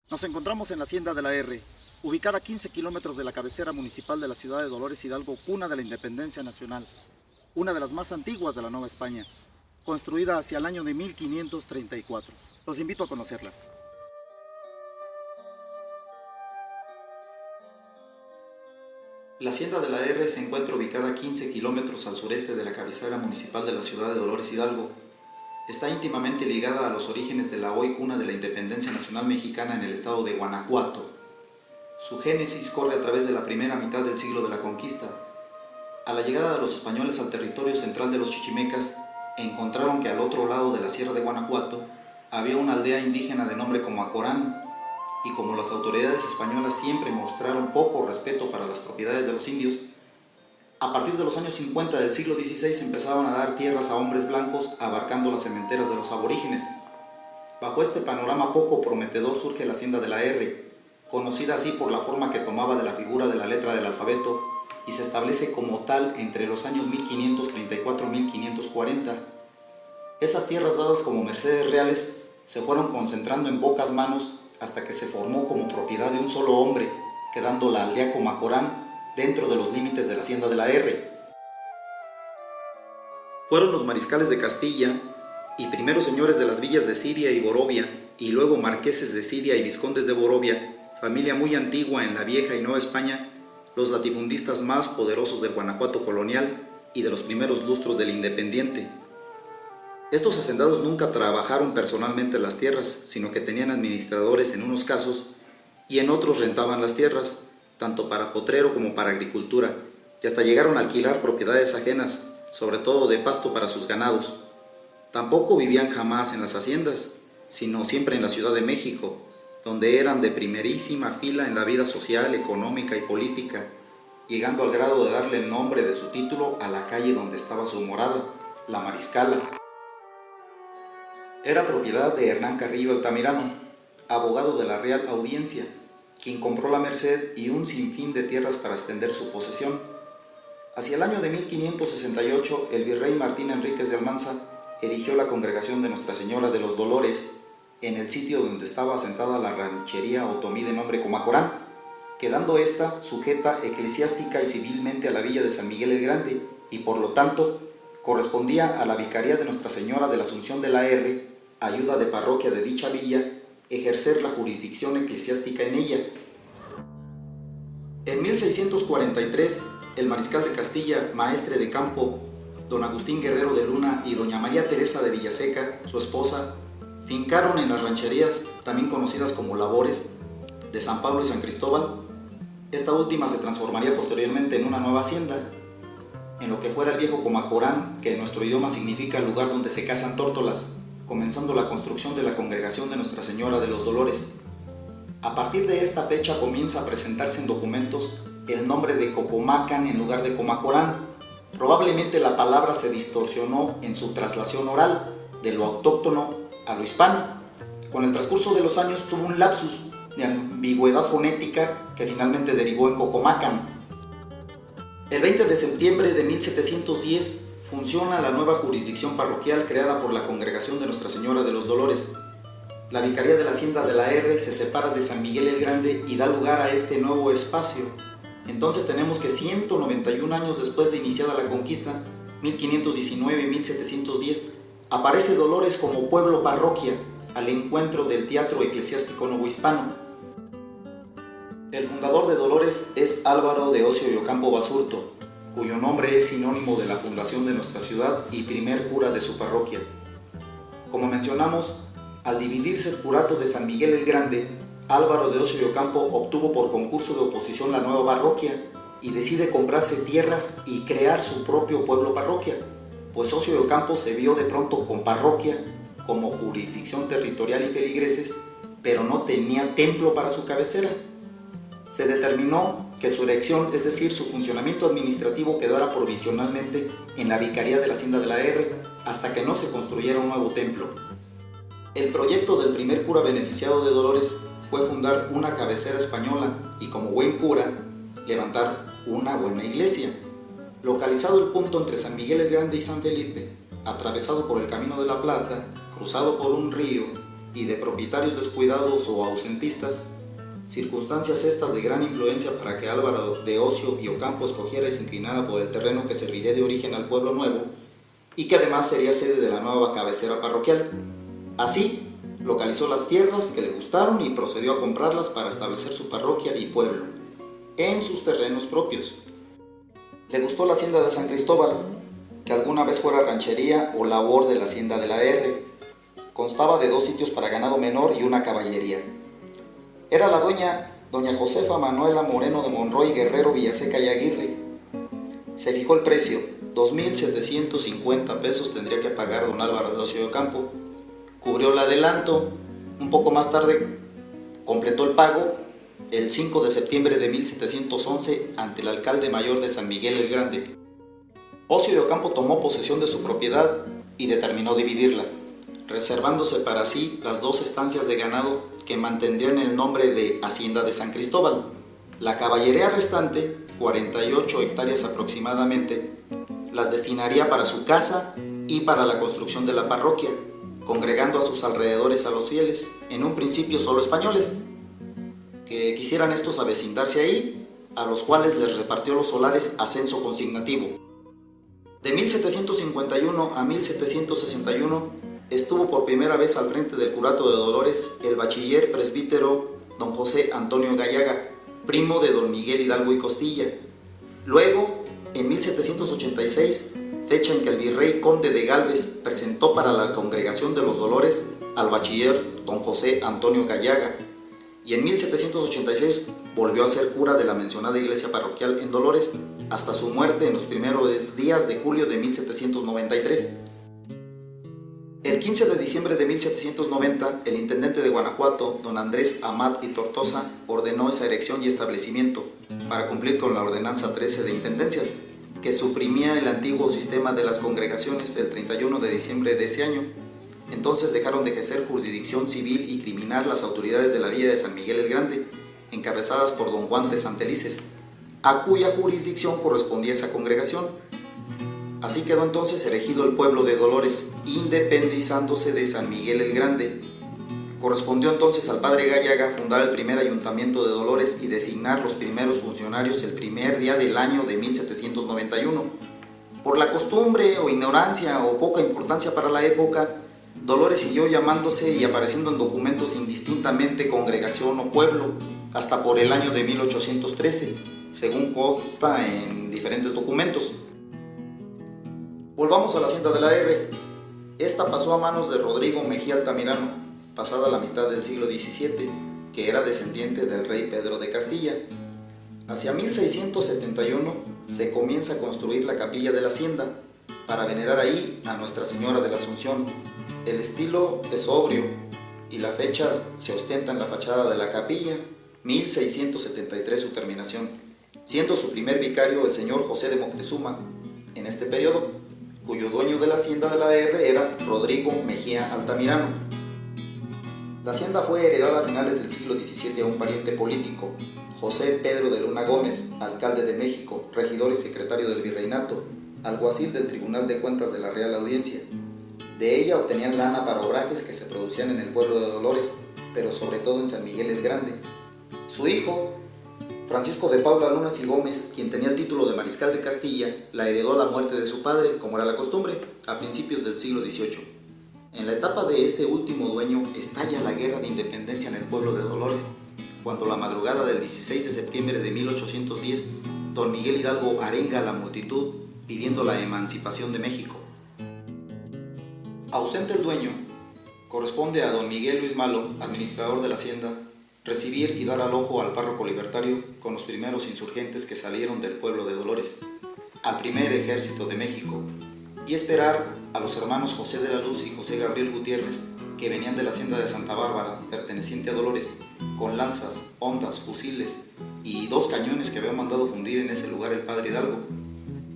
Nos encontramos en la Hacienda de la R, ubicada a 15 kilómetros de la cabecera municipal de la ciudad de Dolores Hidalgo, cuna de la independencia nacional, una de las más antiguas de la Nueva España, construida hacia el año de 1534. Los invito a conocerla. La Hacienda de la R se encuentra ubicada a 15 kilómetros al sureste de la cabecera municipal de la ciudad de Dolores Hidalgo. Está íntimamente ligada a los orígenes de la hoy cuna de la independencia nacional mexicana en el estado de Guanajuato. Su génesis corre a través de la primera mitad del siglo de la conquista. A la llegada de los españoles al territorio central de los chichimecas, encontraron que al otro lado de la sierra de Guanajuato había una aldea indígena de nombre Comacorán, y como las autoridades españolas siempre mostraron poco respeto para las propiedades de los indios, a partir de los años 50 del siglo XVI empezaron a dar tierras a hombres blancos abarcando las sementeras de los aborígenes. Bajo este panorama poco prometedor surge la Hacienda de la R, conocida así por la forma que tomaba de la figura de la letra del alfabeto, y se establece como tal entre los años 1534 y 1540. Esas tierras dadas como mercedes reales se fueron concentrando en pocas manos hasta que se formó como propiedad de un solo hombre, quedando la aldea Comacorán dentro de los límites de la Hacienda de la R. Fueron los mariscales de Castilla y primeros señores de las villas de Siria y Borovia, y luego marqueses de Siria y vizcondes de Borovia, familia muy antigua en la vieja y nueva España, los latifundistas más poderosos del Guanajuato colonial y de los primeros lustros del independiente. Estos hacendados nunca trabajaron personalmente las tierras, sino que tenían administradores en unos casos y en otros rentaban las tierras, tanto para potrero como para agricultura, y hasta llegaron a alquilar propiedades ajenas, sobre todo de pasto para sus ganados. Tampoco vivían jamás en las haciendas, sino siempre en la Ciudad de México, donde eran de primerísima fila en la vida social, económica y política, llegando al grado de darle el nombre de su título a la calle donde estaba su morada, La Mariscala. Era propiedad de Hernán Carrillo Altamirano, abogado de la Real Audiencia, quien compró la merced y un sinfín de tierras para extender su posesión. Hacia el año de 1568, el virrey Martín Enríquez de Almanza erigió la congregación de Nuestra Señora de los Dolores en el sitio donde estaba asentada la ranchería otomí de nombre Comacorán, quedando esta sujeta eclesiástica y civilmente a la villa de San Miguel el Grande, y por lo tanto correspondía a la Vicaría de Nuestra Señora de la Asunción de la R, ayuda de parroquia de dicha villa, ejercer la jurisdicción eclesiástica en ella. En 1643, el mariscal de Castilla, maestre de campo, don Agustín Guerrero de Luna, y doña María Teresa de Villaseca, su esposa, fincaron en las rancherías, también conocidas como labores, de San Pablo y San Cristóbal. Esta última se transformaría posteriormente en una nueva hacienda, en lo que fuera el viejo Comacorán, que en nuestro idioma significa lugar donde se cazan tórtolas, comenzando la construcción de la congregación de Nuestra Señora de los Dolores. A partir de esta fecha comienza a presentarse en documentos el nombre de Cocomacan en lugar de Comacorán. Probablemente la palabra se distorsionó en su traslación oral, de lo autóctono a lo hispano. Con el transcurso de los años tuvo un lapsus de ambigüedad fonética que finalmente derivó en Cocomacan. El 20 de septiembre de 1710 funciona la nueva jurisdicción parroquial creada por la Congregación de Nuestra Señora de los Dolores. La Vicaría de la Hacienda de la R se separa de San Miguel el Grande y da lugar a este nuevo espacio. Entonces tenemos que 191 años después de iniciada la conquista, 1519 y 1710, aparece Dolores como pueblo parroquia, al encuentro del teatro eclesiástico novohispano. El fundador de Dolores es Álvaro de Ocio y Ocampo Basurto, cuyo nombre es sinónimo de la fundación de nuestra ciudad y primer cura de su parroquia. Como mencionamos, al dividirse el curato de San Miguel el Grande, Álvaro de Ocio y Ocampo obtuvo por concurso de oposición la nueva parroquia y decide comprarse tierras y crear su propio pueblo parroquia, pues Ocio y Ocampo se vio de pronto con parroquia como jurisdicción territorial y feligreses, pero no tenía templo para su cabecera. Se determinó que su erección, es decir, su funcionamiento administrativo, quedara provisionalmente en la Vicaría de la Hacienda de la R hasta que no se construyera un nuevo templo. El proyecto del primer cura beneficiado de Dolores fue fundar una cabecera española y, como buen cura, levantar una buena iglesia. Localizado el punto entre San Miguel el Grande y San Felipe, atravesado por el Camino de la Plata, cruzado por un río y de propietarios descuidados o ausentistas, circunstancias estas de gran influencia para que Álvaro de Ocio y Ocampo escogiera esa inclinada por el terreno que serviría de origen al pueblo nuevo y que además sería sede de la nueva cabecera parroquial. Así, localizó las tierras que le gustaron y procedió a comprarlas para establecer su parroquia y pueblo en sus terrenos propios. Le gustó la hacienda de San Cristóbal, que alguna vez fuera ranchería o labor de la hacienda de la R. Constaba de 2 sitios para ganado menor y una caballería. Era la doña Josefa Manuela Moreno de Monroy, Guerrero, Villaseca y Aguirre. Se fijó el precio, 2,750 pesos tendría que pagar don Álvaro de Ocio de Ocampo. Cubrió el adelanto, un poco más tarde completó el pago el 5 de septiembre de 1711 ante el alcalde mayor de San Miguel el Grande. Ocio de Ocampo tomó posesión de su propiedad y determinó dividirla, reservándose para sí las 2 estancias de ganado que mantendrían el nombre de Hacienda de San Cristóbal. La caballería restante, 48 hectáreas aproximadamente, las destinaría para su casa y para la construcción de la parroquia, congregando a sus alrededores a los fieles, en un principio solo españoles, que quisieran estos avecindarse ahí, a los cuales les repartió los solares a censo consignativo. De 1751 a 1761 estuvo por primera vez al frente del curato de Dolores el bachiller presbítero don José Antonio Gallaga, primo de don Miguel Hidalgo y Costilla. Luego, en 1786, fecha en que el virrey conde de Gálvez presentó para la congregación de los Dolores al bachiller don José Antonio Gallaga, y en 1786 volvió a ser cura de la mencionada iglesia parroquial en Dolores hasta su muerte en los primeros días de julio de 1793. El 15 de diciembre de 1790, el intendente de Guanajuato, don Andrés Amat y Tortosa, ordenó esa erección y establecimiento para cumplir con la ordenanza 13 de intendencias, que suprimía el antiguo sistema de las congregaciones el 31 de diciembre de ese año. Entonces dejaron de ejercer jurisdicción civil y criminal las autoridades de la villa de San Miguel el Grande, encabezadas por don Juan de Santelices, a cuya jurisdicción correspondía esa congregación. Así quedó entonces erigido el pueblo de Dolores, independizándose de San Miguel el Grande. Correspondió entonces al padre Gallaga fundar el primer ayuntamiento de Dolores y designar los primeros funcionarios el primer día del año de 1791. Por la costumbre o ignorancia o poca importancia para la época, Dolores siguió llamándose y apareciendo en documentos indistintamente congregación o pueblo, hasta por el año de 1813, según consta en diferentes documentos. Volvamos a la hacienda de la R. Esta pasó a manos de Rodrigo Mejía Altamirano, pasada la mitad del siglo XVII, que era descendiente del rey Pedro de Castilla. Hacia 1671 se comienza a construir la capilla de la hacienda para venerar ahí a Nuestra Señora de la Asunción. El estilo es sobrio y la fecha se ostenta en la fachada de la capilla, 1673 su terminación, siendo su primer vicario el señor José de Moctezuma en este periodo, cuyo dueño de la hacienda de la R era Rodrigo Mejía Altamirano. La hacienda fue heredada a finales del siglo XVII a un pariente político, José Pedro de Luna Gómez, alcalde de México, regidor y secretario del virreinato, alguacil del Tribunal de Cuentas de la Real Audiencia. De ella obtenían lana para obrajes que se producían en el pueblo de Dolores, pero sobre todo en San Miguel el Grande. Su hijo, Francisco de Paula Lunas y Gómez, quien tenía el título de mariscal de Castilla, la heredó a la muerte de su padre, como era la costumbre, a principios del siglo XVIII. En la etapa de este último dueño estalla la guerra de independencia en el pueblo de Dolores, cuando la madrugada del 16 de septiembre de 1810, don Miguel Hidalgo arenga a la multitud pidiendo la emancipación de México. Ausente el dueño, corresponde a don Miguel Luis Malo, administrador de la hacienda, recibir y dar alojo al párroco libertario con los primeros insurgentes que salieron del pueblo de Dolores, al primer ejército de México, y esperar a los hermanos José de la Luz y José Gabriel Gutiérrez, que venían de la hacienda de Santa Bárbara, perteneciente a Dolores, con lanzas, hondas, fusiles y 2 cañones que había mandado fundir en ese lugar el padre Hidalgo.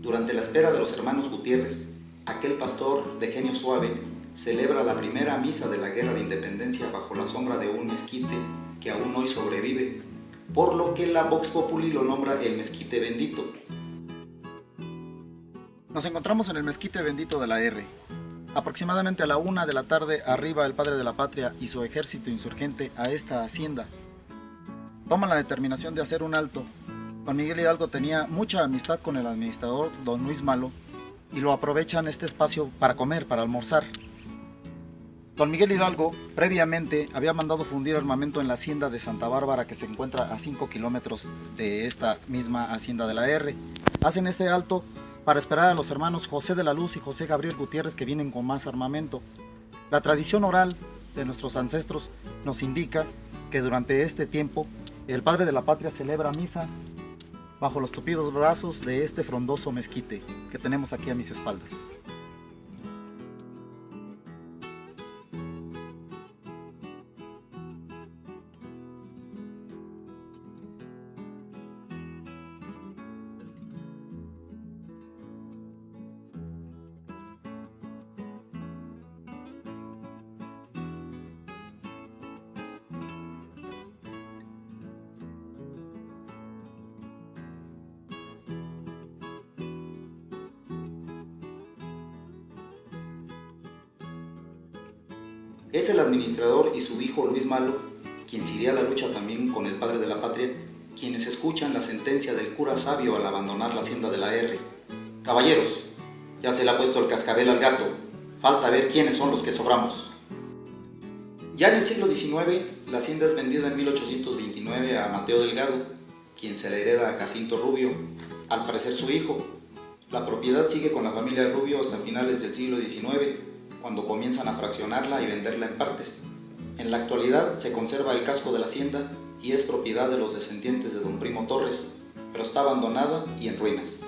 Durante la espera de los hermanos Gutiérrez, aquel pastor de genio suave celebra la primera misa de la Guerra de Independencia bajo la sombra de un mezquite que aún hoy sobrevive, por lo que la Vox Populi lo nombra el Mezquite Bendito. Nos encontramos en el Mezquite Bendito de la R. Aproximadamente a la 1 de la tarde arriba el padre de la patria y su ejército insurgente a esta hacienda. Toman la determinación de hacer un alto. Don Miguel Hidalgo tenía mucha amistad con el administrador don Luis Malo y lo aprovechan este espacio para comer, para almorzar. Don Miguel Hidalgo previamente había mandado fundir armamento en la hacienda de Santa Bárbara, que se encuentra a 5 kilómetros de esta misma hacienda de la R. Hacen este alto para esperar a los hermanos José de la Luz y José Gabriel Gutiérrez, que vienen con más armamento. La tradición oral de nuestros ancestros nos indica que durante este tiempo el padre de la patria celebra misa bajo los tupidos brazos de este frondoso mezquite que tenemos aquí a mis espaldas. Es el administrador y su hijo Luis Malo, quien se iría a la lucha también con el padre de la patria, quienes escuchan la sentencia del cura sabio al abandonar la hacienda de la R. Caballeros, ya se le ha puesto el cascabel al gato, falta ver quiénes son los que sobramos. Ya en el siglo XIX, la hacienda es vendida en 1829 a Mateo Delgado, quien se la hereda a Jacinto Rubio, al parecer su hijo. La propiedad sigue con la familia Rubio hasta finales del siglo XIX, cuando comienzan a fraccionarla y venderla en partes. En la actualidad se conserva el casco de la hacienda y es propiedad de los descendientes de don Primo Torres, pero está abandonada y en ruinas.